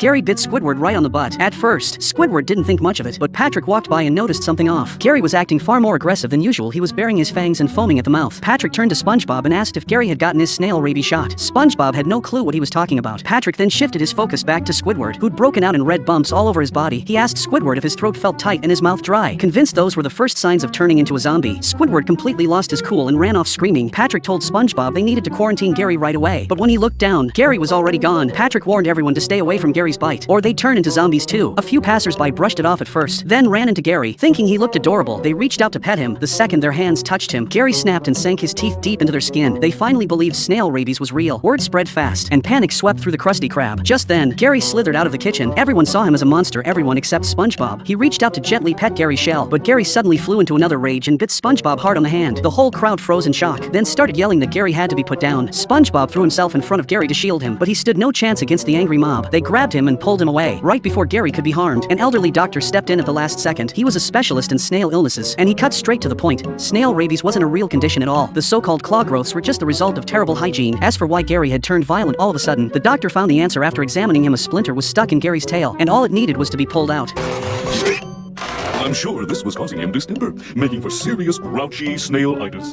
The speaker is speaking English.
Gary bit Squidward right on the butt. At first, Squidward didn't think much of it, but Patrick walked by and noticed something off. Gary was acting far more aggressive than usual. He was baring his fangs and foaming at the mouth. Patrick turned to SpongeBob and asked if Gary had gotten his snail rabies shot. SpongeBob had no clue what he was talking about. Patrick then shifted his focus back to Squidward, who'd broken out in red bumps all over his body. He asked Squidward if his throat felt tight and his mouth dry. Convinced those were the first signs of turning into a zombie, Squidward completely lost his cool and ran off screaming. Patrick told SpongeBob they needed to quarantine Gary right away, but when he looked down, Gary was already gone. Patrick warned everyone to stay away from Gary's bite, or they'd turn into zombies too. A few passersby brushed it off at first, then ran into Gary. Thinking he looked adorable, they reached out to pet him. The second their hands touched him, Gary snapped and sank his teeth deep into their skin. They finally believed snail rabies was real. Word spread fast, and panic swept through the Krusty Krab. Just then, Gary slithered out of the kitchen. Everyone saw him as a monster, everyone except SpongeBob. He reached out to gently pet Gary's shell, but Gary suddenly flew into another rage and bit SpongeBob hard on the hand. The whole crowd froze in shock, then started yelling that Gary had to be put down. SpongeBob threw himself in front of Gary to shield him, but he stood no chance against the angry mob. They grabbed him and pulled him away. Right before Gary could be harmed, an elderly doctor stepped in at the last second. He was a specialist in snail illnesses, and he cut straight to the point. Snail rabies wasn't a real condition at all. The so-called claw growths were just the result of terrible hygiene. As for why Gary had turned violent all of a sudden, the doctor found the answer after examining him. A splinter was stuck in Gary's tail, and all it needed was to be pulled out. I'm sure this was causing him distemper, making for serious grouchy snail-itis.